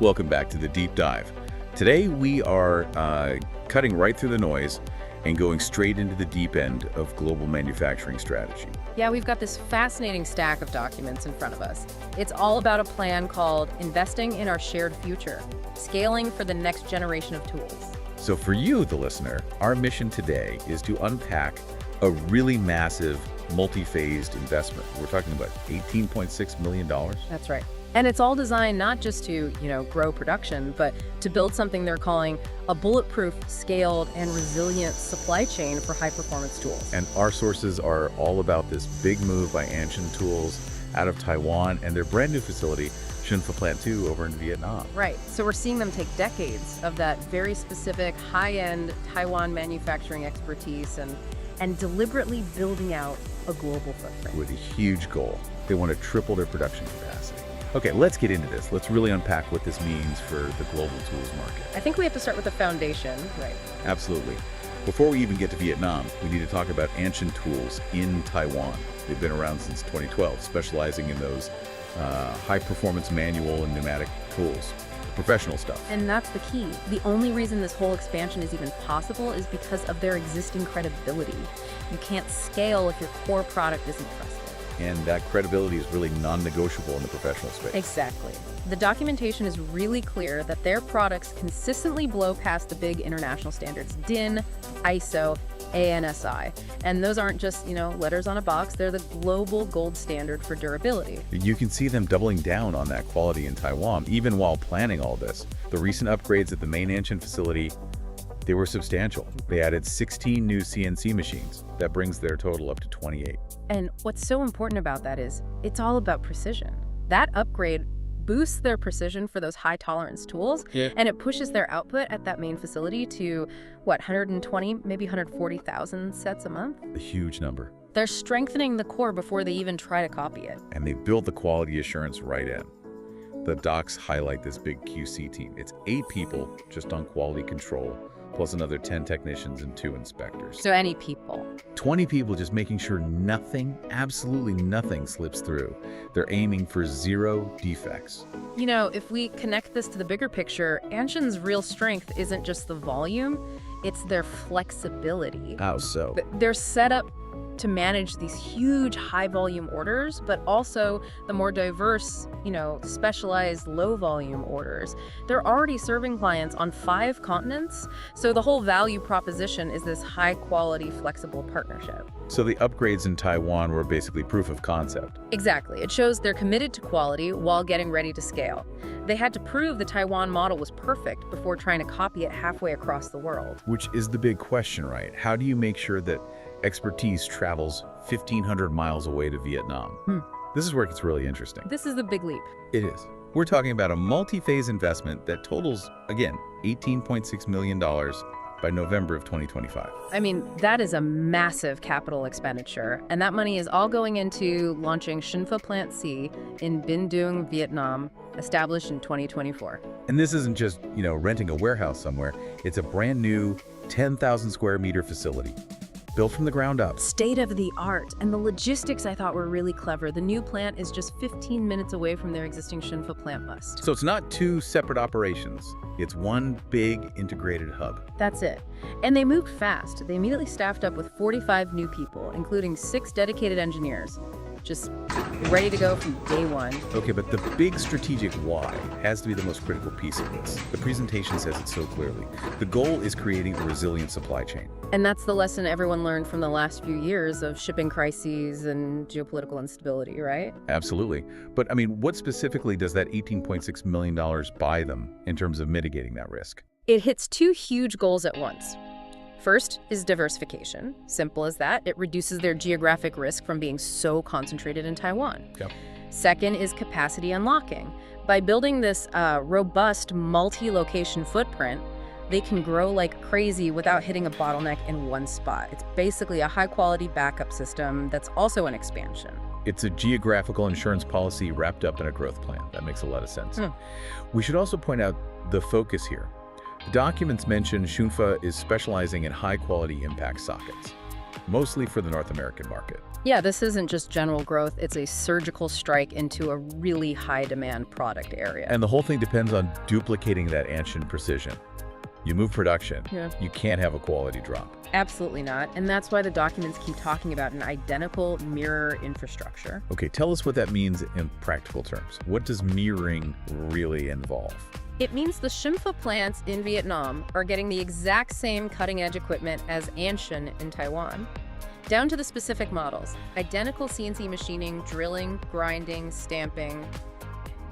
Welcome back to the Deep Dive. Today we are cutting right through the noise and going straight into the deep end of global manufacturing strategy. Yeah, we've got this fascinating stack of documents in front of us. It's all about a plan called Investing in Our Shared Future, Scaling for the Next Generation of Tools. So for you, the listener, our mission today is to unpack a really massive, multi-phased investment. We're talking about $18.6 million. That's right. And it's all designed not just to, grow production, but to build something they're calling a bulletproof, scaled, and resilient supply chain for high-performance tools. And our sources are all about this big move by Anshin Tools out of Taiwan and their brand new facility, Shunfa Plant 2, over in Vietnam. Right. So we're seeing them take decades of that very specific high-end Taiwan manufacturing expertise and deliberately building out a global footprint. With a huge goal. They want to triple their production capacity. Okay, let's get into this. Let's really unpack what this means for the global tools market. I think we have to start with the foundation, right? Absolutely. Before we even get to Vietnam, we need to talk about Anshin Tools in Taiwan. They've been around since 2012, specializing in those high-performance manual and pneumatic tools, professional stuff. And that's the key. The only reason this whole expansion is even possible is because of their existing credibility. You can't scale if your core product isn't trusted. And that credibility is really non-negotiable in the professional space. Exactly. The documentation is really clear that their products consistently blow past the big international standards, DIN, ISO, ANSI. And those aren't just, letters on a box. They're the global gold standard for durability. You can see them doubling down on that quality in Taiwan, even while planning all this. The recent upgrades at the main Anshin facility, they were substantial. They added 16 new CNC machines. That brings their total up to 28. And what's so important about that is it's all about precision. That upgrade boosts their precision for those high tolerance tools, and it pushes their output at that main facility to, 120, maybe 140,000 sets a month? A huge number. They're strengthening the core before they even try to copy it. And they build the quality assurance right in. The docs highlight this big QC team. It's 8 people just on quality control, plus another 10 technicians and 2 inspectors. So any people. 20 people just making sure nothing, absolutely nothing slips through. They're aiming for 0 defects. If we connect this to the bigger picture, Anshin's real strength isn't just the volume, it's their flexibility. How so? They're set up to manage these huge high-volume orders, but also the more diverse, specialized low-volume orders. They're already serving clients on 5 continents, so the whole value proposition is this high-quality, flexible partnership. So the upgrades in Taiwan were basically proof of concept. Exactly. It shows they're committed to quality while getting ready to scale. They had to prove the Taiwan model was perfect before trying to copy it halfway across the world. Which is the big question, right? How do you make sure that expertise travels 1,500 miles away to Vietnam? This is where it gets really interesting. This is the big leap. It is. We're talking about a multi-phase investment that totals, again, $18.6 million by November of 2025. I mean, that is a massive capital expenditure, and that money is all going into launching Shunfa Plant C in Binh Duong, Vietnam, established in 2024. And this isn't just, renting a warehouse somewhere. It's a brand new 10,000 square meter facility, built from the ground up. State of the art. And the logistics I thought were really clever. The new plant is just 15 minutes away from their existing Shunfa plant bust. So it's not 2 separate operations. It's one big integrated hub. That's it. And they moved fast. They immediately staffed up with 45 new people, including 6 dedicated engineers. Just ready to go from day one. Okay, but the big strategic why has to be the most critical piece of this. The presentation says it so clearly. The goal is creating a resilient supply chain. And that's the lesson everyone learned from the last few years of shipping crises and geopolitical instability, right? Absolutely. But what specifically does that $18.6 million buy them in terms of mitigating that risk? It hits 2 huge goals at once. First is diversification. Simple as that. It reduces their geographic risk from being so concentrated in Taiwan. Yep. Second is capacity unlocking. By building this robust multi-location footprint, they can grow like crazy without hitting a bottleneck in one spot. It's basically a high-quality backup system that's also an expansion. It's a geographical insurance policy wrapped up in a growth plan. That makes a lot of sense. We should also point out the focus here. The documents mention Shunfa is specializing in high-quality impact sockets, mostly for the North American market. Yeah, this isn't just general growth, it's a surgical strike into a really high demand product area. And the whole thing depends on duplicating that Anshin precision. You move production, Yeah. you can't have a quality drop. Absolutely not. And that's why the documents keep talking about an identical mirror infrastructure. Okay, tell us what that means in practical terms. What does mirroring really involve? It means the Shimfa plants in Vietnam are getting the exact same cutting-edge equipment as Anshin in Taiwan. Down to the specific models, identical CNC machining, drilling, grinding, stamping,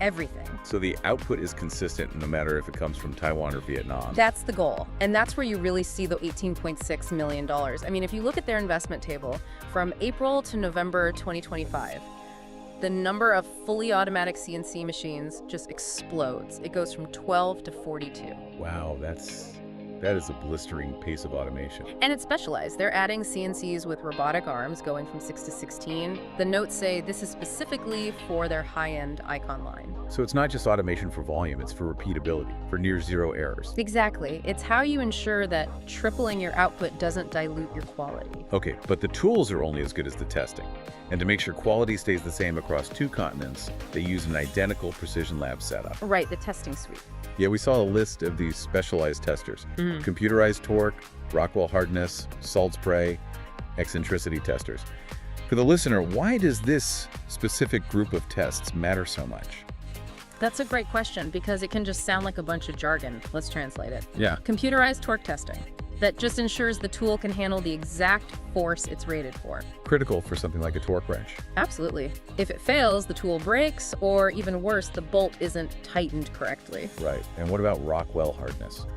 everything. So the output is consistent no matter if it comes from Taiwan or Vietnam. That's the goal. And that's where you really see the $18.6 million. I mean, if you look at their investment table, from April to November 2025, the number of fully automatic CNC machines just explodes. It goes from 12 to 42. Wow, that is a blistering pace of automation. And it's specialized. They're adding CNCs with robotic arms going from 6 to 16. The notes say this is specifically for their high-end Icon line. So it's not just automation for volume, it's for repeatability, for near zero errors. Exactly. It's how you ensure that tripling your output doesn't dilute your quality. Okay, but the tools are only as good as the testing. And to make sure quality stays the same across 2 continents, they use an identical Precision Lab setup. Right, the testing suite. Yeah, we saw a list of these specialized testers. Computerized torque, Rockwell hardness, salt spray, eccentricity testers. For the listener, why does this specific group of tests matter so much? That's a great question because it can just sound like a bunch of jargon. Let's translate it. Yeah. Computerized torque testing. That just ensures the tool can handle the exact force it's rated for. Critical for something like a torque wrench. Absolutely. If it fails, the tool breaks, or even worse, the bolt isn't tightened correctly. Right. And what about Rockwell hardness?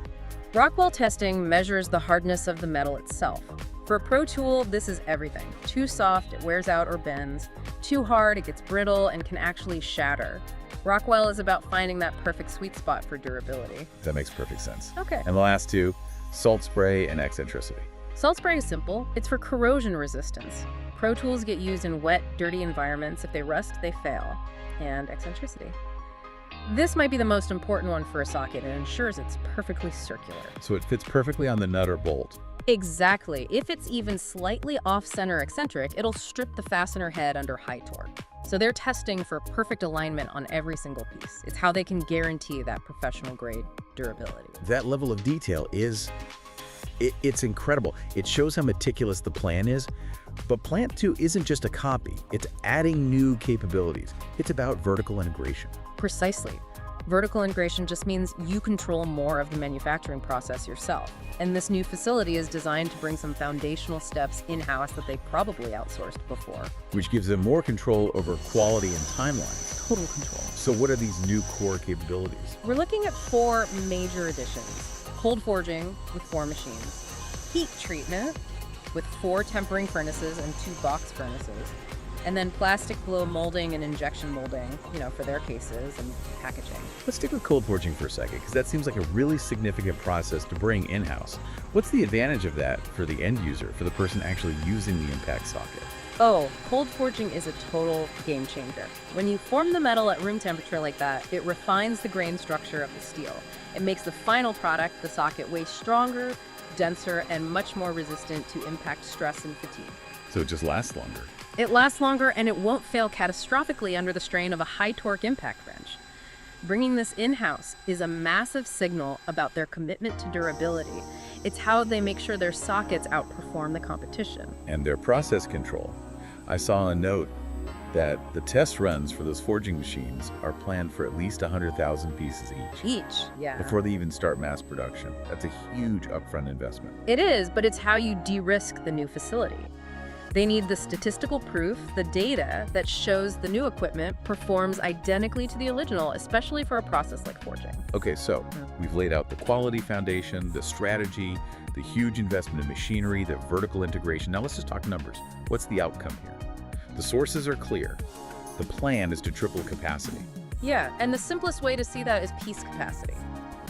Rockwell testing measures the hardness of the metal itself. For a pro tool, this is everything. Too soft, it wears out or bends. Too hard, it gets brittle and can actually shatter. Rockwell is about finding that perfect sweet spot for durability. That makes perfect sense. Okay. And the last 2, salt spray and eccentricity. Salt spray is simple. It's for corrosion resistance. Pro tools get used in wet, dirty environments. If they rust, they fail. And eccentricity. This might be the most important one for a socket. It ensures it's perfectly circular. So it fits perfectly on the nut or bolt. Exactly. If it's even slightly off-center eccentric, it'll strip the fastener head under high torque. So they're testing for perfect alignment on every single piece. It's how they can guarantee that professional-grade durability. That level of detail it's incredible. It shows how meticulous the plan is. But Plant 2 isn't just a copy. It's adding new capabilities. It's about vertical integration. Precisely. Vertical integration just means you control more of the manufacturing process yourself. And this new facility is designed to bring some foundational steps in-house that they probably outsourced before. Which gives them more control over quality and timelines. Total control. So what are these new core capabilities? We're looking at 4 major additions. Cold forging with 4 machines. Heat treatment with 4 tempering furnaces and 2 box furnaces. And then plastic blow molding and injection molding, for their cases and packaging. Let's stick with cold forging for a second, because that seems like a really significant process to bring in-house. What's the advantage of that for the end user, for the person actually using the impact socket? Oh, cold forging is a total game changer. When you form the metal at room temperature like that, it refines the grain structure of the steel. It makes the final product, the socket, way stronger, denser, and much more resistant to impact stress and fatigue. So it just lasts longer. It lasts longer and it won't fail catastrophically under the strain of a high-torque impact wrench. Bringing this in-house is a massive signal about their commitment to durability. It's how they make sure their sockets outperform the competition. And their process control. I saw a note that the test runs for those forging machines are planned for at least 100,000 pieces each. Yeah. Before they even start mass production. That's a huge upfront investment. It is, but it's how you de-risk the new facility. They need the statistical proof, the data that shows the new equipment performs identically to the original, especially for a process like forging. Okay, so we've laid out the quality foundation, the strategy, the huge investment in machinery, the vertical integration. Now let's just talk numbers. What's the outcome here? The sources are clear. The plan is to triple capacity. Yeah, and the simplest way to see that is piece capacity.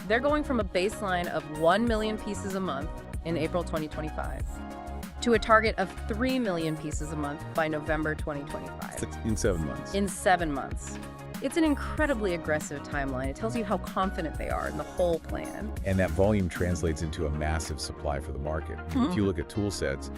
They're going from a baseline of 1 million pieces a month in April 2025 to a target of 3 million pieces a month by November 2025. In 7 months. In 7 months. It's an incredibly aggressive timeline. It tells you how confident they are in the whole plan. And that volume translates into a massive supply for the market. If you look at tool sets,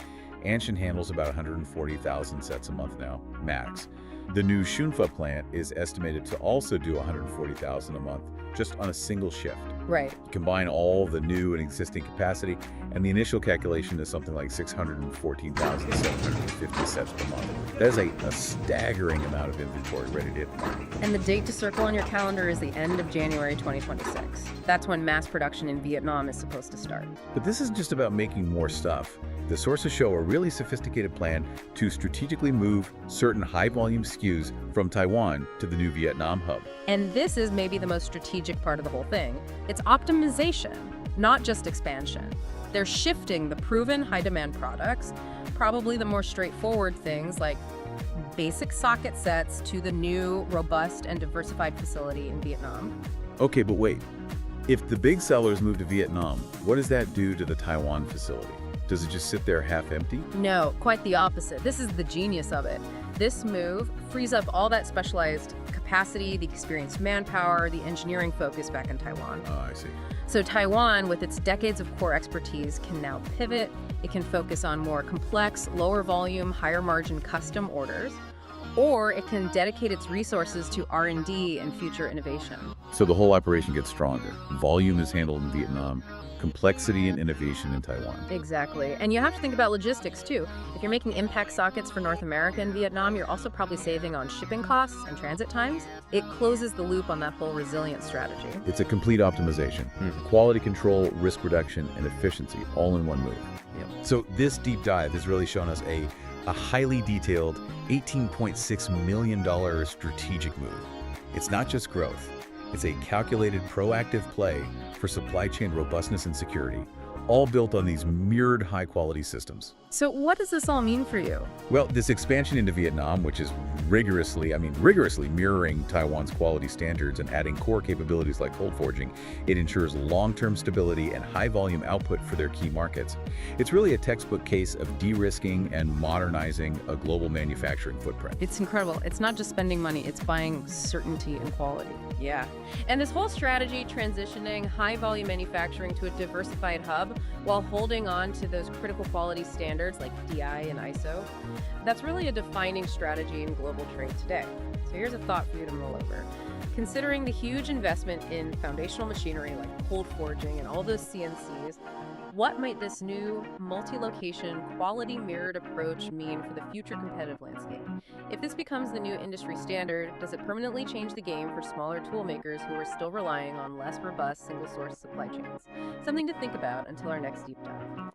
Anshin handles about 140,000 sets a month now, max. The new Shunfa plant is estimated to also do 140,000 a month, just on a single shift. Right. Combine all the new and existing capacity, and the initial calculation is something like 614,750 sets per month. That is a staggering amount of inventory ready to hit the market. And the date to circle on your calendar is the end of January 2026. That's when mass production in Vietnam is supposed to start. But this isn't just about making more stuff. The sources show a really sophisticated plan to strategically move certain high-volume SKUs from Taiwan to the new Vietnam hub. And this is maybe the most strategic part of the whole thing. It's optimization, not just expansion. They're shifting the proven high-demand products, probably the more straightforward things like basic socket sets, to the new, robust, and diversified facility in Vietnam. Okay, but wait. If the big sellers move to Vietnam, what does that do to the Taiwan facility? Does it just sit there half empty? No, quite the opposite. This is the genius of it. This move frees up all that specialized capacity, the experienced manpower, the engineering focus back in Taiwan. Oh, I see. So Taiwan, with its decades of core expertise, can now pivot. It can focus on more complex, lower volume, higher margin custom orders, or it can dedicate its resources to R&D and future innovation. So the whole operation gets stronger. Volume is handled in Vietnam, complexity and innovation in Taiwan. Exactly. And you have to think about logistics too. If you're making impact sockets for North America and Vietnam, you're also probably saving on shipping costs and transit times. It closes the loop on that whole resilience strategy. It's a complete optimization. Quality control, risk reduction, and efficiency all in one move. Yep. So this deep dive has really shown us a highly detailed $18.6 million strategic move. It's not just growth. It's a calculated, proactive play for supply chain robustness and security, all built on these mirrored high-quality systems. So what does this all mean for you? Well, this expansion into Vietnam, which is rigorously mirroring Taiwan's quality standards and adding core capabilities like cold forging, it ensures long-term stability and high-volume output for their key markets. It's really a textbook case of de-risking and modernizing a global manufacturing footprint. It's incredible. It's not just spending money, it's buying certainty and quality. Yeah. And this whole strategy transitioning high-volume manufacturing to a diversified hub while holding on to those critical quality standards like DI and ISO, that's really a defining strategy in global trade today. So here's a thought for you to mull over. Considering the huge investment in foundational machinery like cold forging and all those CNCs, what might this new multi-location, quality mirrored approach mean for the future competitive landscape? If this becomes the new industry standard, does it permanently change the game for smaller tool makers who are still relying on less robust single-source supply chains? Something to think about until our next deep dive.